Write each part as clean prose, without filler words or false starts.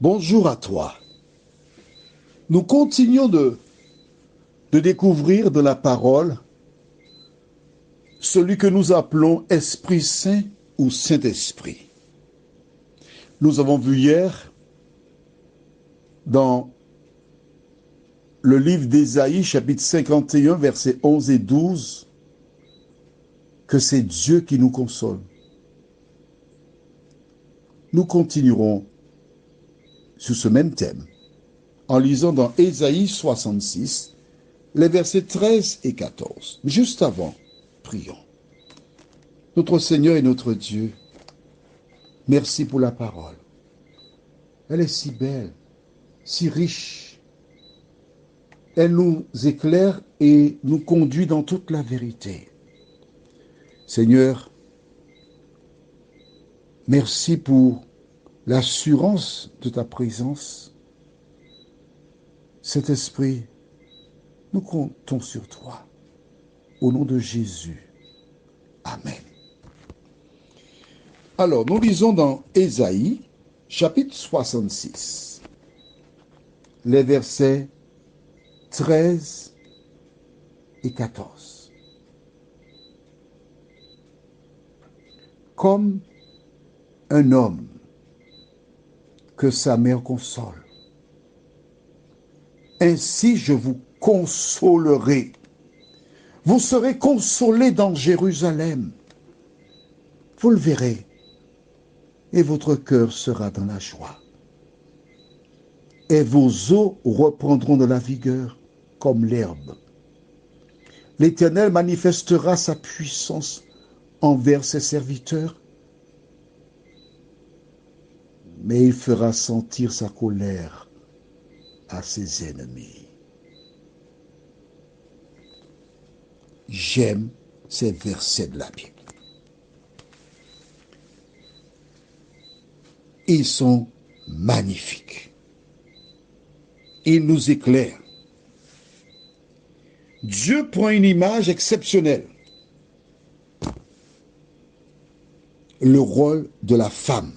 Bonjour à toi. Nous continuons de découvrir de la parole celui que nous appelons Esprit Saint ou Saint-Esprit. Nous avons vu hier dans le livre d'Ésaïe, chapitre 51, versets 11 et 12, que c'est Dieu qui nous console. Nous continuerons sur ce même thème en lisant dans Ésaïe 66, les versets 13 et 14. Juste avant, prions. Notre Seigneur et notre Dieu, merci pour la parole. Elle est si belle, si riche. Elle nous éclaire et nous conduit dans toute la vérité. Seigneur, merci pour l'assurance de ta présence. Cet esprit, nous comptons sur toi. Au nom de Jésus. Amen. Alors, nous lisons dans Ésaïe, chapitre 66, les versets 13 et 14. Comme un homme que sa mère console, ainsi je vous consolerai. Vous serez consolés dans Jérusalem. Vous le verrez, et votre cœur sera dans la joie. Et vos os reprendront de la vigueur comme l'herbe. L'Éternel manifestera sa puissance envers ses serviteurs, mais il fera sentir sa colère à ses ennemis. J'aime ces versets de la Bible. Ils sont magnifiques. Ils nous éclairent. Dieu prend une image exceptionnelle. Le rôle de la femme.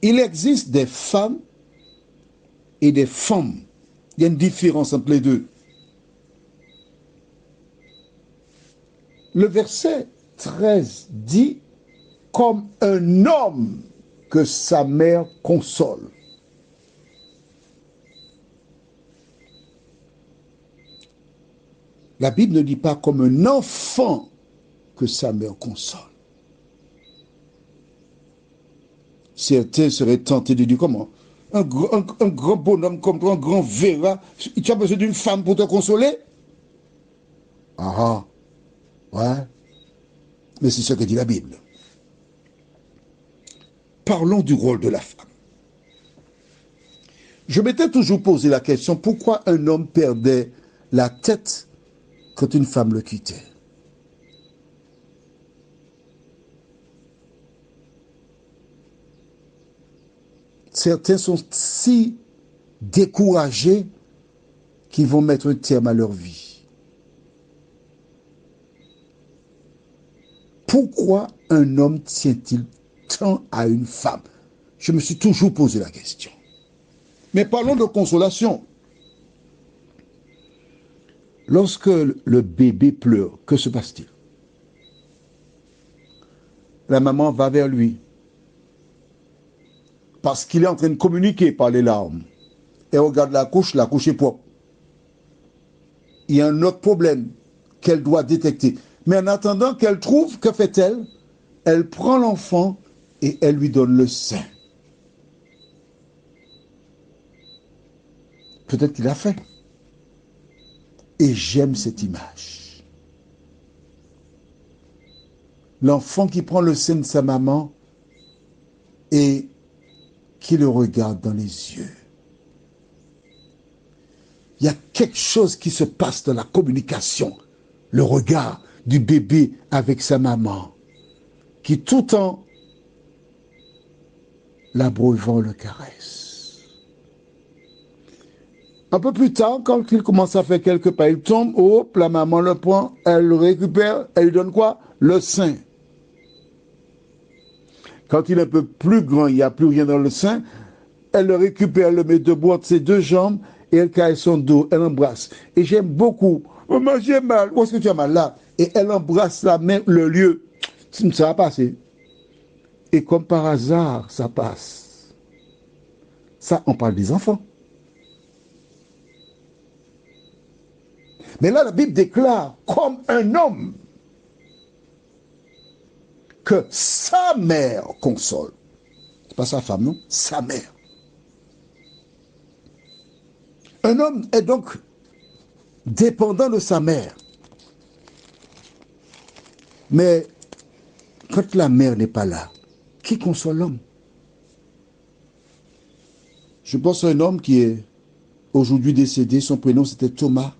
Il existe des femmes et des femmes. Il y a une différence entre les deux. Le verset 13 dit « Comme un homme que sa mère console ». La Bible ne dit pas comme un enfant que sa mère console. Certains seraient tentés de dire comment un grand bonhomme comme toi, un grand verra, tu as besoin d'une femme pour te consoler? Ah, ouais. Mais c'est ce que dit la Bible. Parlons du rôle de la femme. Je m'étais toujours posé la question, pourquoi un homme perdait la tête quand une femme le quittait? Certains sont si découragés qu'ils vont mettre un terme à leur vie. Pourquoi un homme tient-il tant à une femme? Je me suis toujours posé la question. Mais parlons de consolation. Lorsque le bébé pleure, que se passe-t-il? La maman va vers lui. Parce qu'il est en train de communiquer par les larmes. Et regarde la couche est propre. Il y a un autre problème qu'elle doit détecter. Mais en attendant qu'elle trouve, que fait-elle? Elle prend l'enfant et elle lui donne le sein. Peut-être qu'il a faim. Et j'aime cette image. L'enfant qui prend le sein de sa maman et qui le regarde dans les yeux. Il y a quelque chose qui se passe dans la communication, le regard du bébé avec sa maman, qui tout en l'abreuvant le caresse. Un peu plus tard, quand il commence à faire quelques pas, il tombe, hop, la maman le prend, elle le récupère, elle lui donne quoi? Le sein. Quand il est un peu plus grand, il n'y a plus rien dans le sein, elle le récupère, elle le met debout entre ses deux jambes et elle caille son dos, elle embrasse. Et j'aime beaucoup. Maman, j'ai mal. Où est-ce que tu as mal là? Et elle embrasse la main, le lieu. Ça va passer. Et comme par hasard, ça passe. Ça, on parle des enfants. Mais là, la Bible déclare comme un homme que sa mère console. C'est pas sa femme, non? Sa mère. Un homme est donc dépendant de sa mère. Mais quand la mère n'est pas là, qui console l'homme? Je pense à un homme qui est aujourd'hui décédé, son prénom c'était Thomas.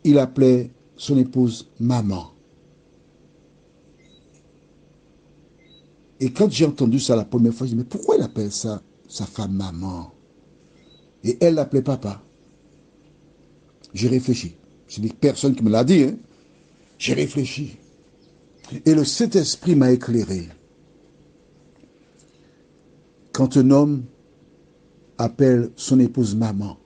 Il appelait son épouse maman. Et quand j'ai entendu ça la première fois, je me dis, mais pourquoi il appelle ça sa femme maman? Et elle l'appelait papa. J'ai réfléchi. Ce n'est personne qui me l'a dit, hein. J'ai réfléchi. Et le Saint-Esprit m'a éclairé. Quand un homme appelle son épouse maman,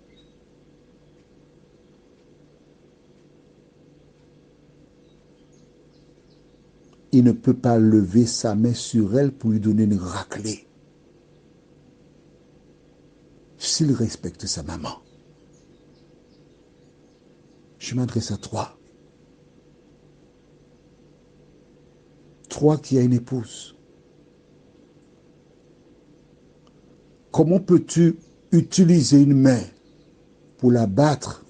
il ne peut pas lever sa main sur elle pour lui donner une raclée. S'il respecte sa maman. Je m'adresse à toi. Toi qui as une épouse. Comment peux-tu utiliser une main pour la battre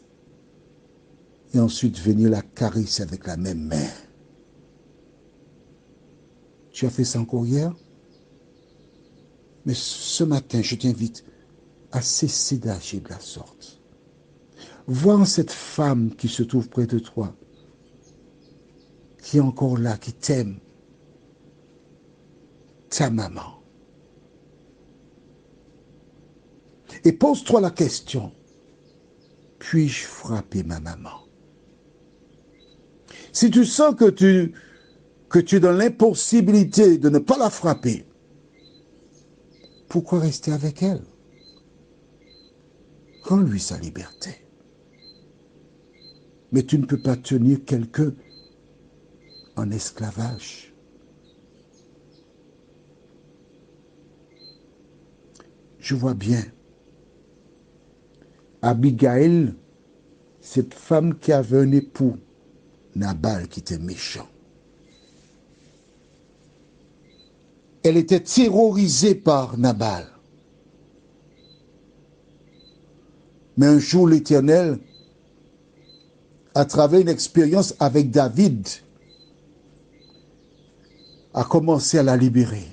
et ensuite venir la caresser avec la même main? Tu as fait ça encore hier? Mais ce matin, je t'invite à cesser d'agir de la sorte. Vois en cette femme qui se trouve près de toi, qui est encore là, qui t'aime, ta maman. Et pose-toi la question, puis-je frapper ma maman? Si tu sens que tu es dans l'impossibilité de ne pas la frapper, pourquoi rester avec elle? Rends-lui sa liberté. Mais tu ne peux pas tenir quelqu'un en esclavage. Je vois bien Abigail, cette femme qui avait un époux, Nabal, qui était méchant. Elle était terrorisée par Nabal. Mais un jour, l'Éternel, à travers une expérience avec David, a commencé à la libérer.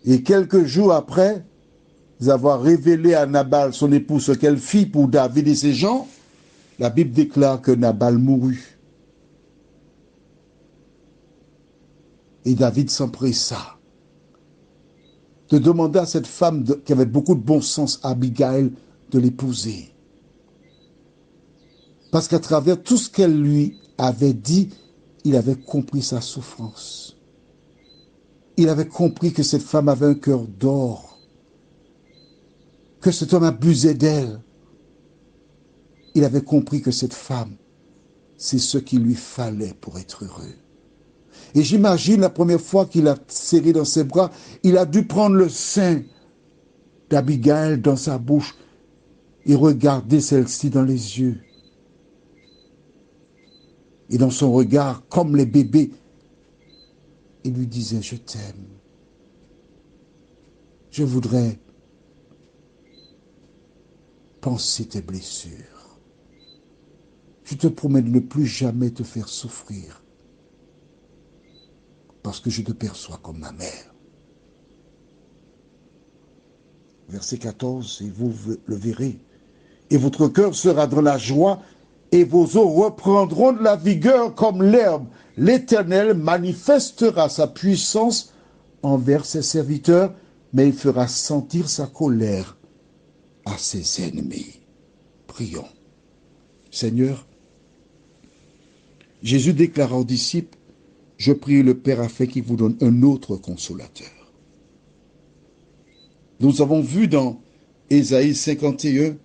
Et quelques jours après avoir révélé à Nabal, son époux, ce qu'elle fit pour David et ses gens, la Bible déclare que Nabal mourut. Et David s'empressa de demander à cette femme qui avait beaucoup de bon sens, Abigail, de l'épouser. Parce qu'à travers tout ce qu'elle lui avait dit, il avait compris sa souffrance. Il avait compris que cette femme avait un cœur d'or, que cet homme abusait d'elle. Il avait compris que cette femme, c'est ce qu'il lui fallait pour être heureux. Et j'imagine la première fois qu'il l'a serré dans ses bras, il a dû prendre le sein d'Abigail dans sa bouche et regarder celle-ci dans les yeux. Et dans son regard, comme les bébés, il lui disait, je t'aime. Je voudrais panser tes blessures. Je te promets de ne plus jamais te faire souffrir parce que je te perçois comme ma mère. Verset 14, et vous le verrez. Et votre cœur sera dans la joie et vos os reprendront de la vigueur comme l'herbe. L'Éternel manifestera sa puissance envers ses serviteurs, mais il fera sentir sa colère à ses ennemis. Prions. Seigneur, Jésus déclara aux disciples, je prie le Père afin qu'il vous donne un autre consolateur. Nous avons vu dans Ésaïe 51,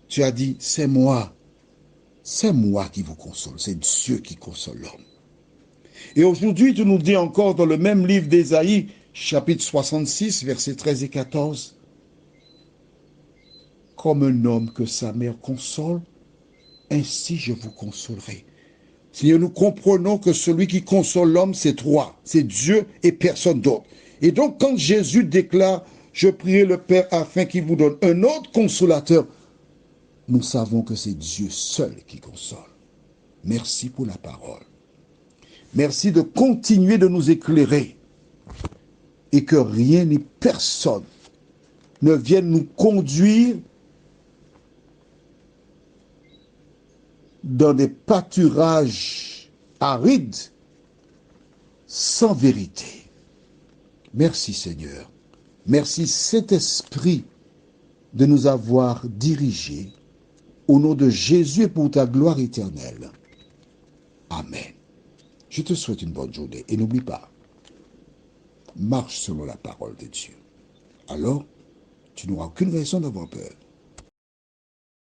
tu as dit, c'est moi qui vous console, c'est Dieu qui console l'homme. Et aujourd'hui, tu nous dis encore dans le même livre d'Ésaïe, chapitre 66, versets 13 et 14, comme un homme que sa mère console, ainsi je vous consolerai. Seigneur, nous comprenons que celui qui console l'homme, c'est toi, c'est Dieu et personne d'autre. Et donc, quand Jésus déclare, je prie le Père afin qu'il vous donne un autre consolateur, nous savons que c'est Dieu seul qui console. Merci pour la parole. Merci de continuer de nous éclairer et que rien ni personne ne vienne nous conduire dans des pâturages arides sans vérité. Merci Seigneur. Merci Saint-Esprit de nous avoir dirigés au nom de Jésus et pour ta gloire éternelle. Amen. Je te souhaite une bonne journée et n'oublie pas, marche selon la parole de Dieu. Alors, tu n'auras aucune raison d'avoir peur.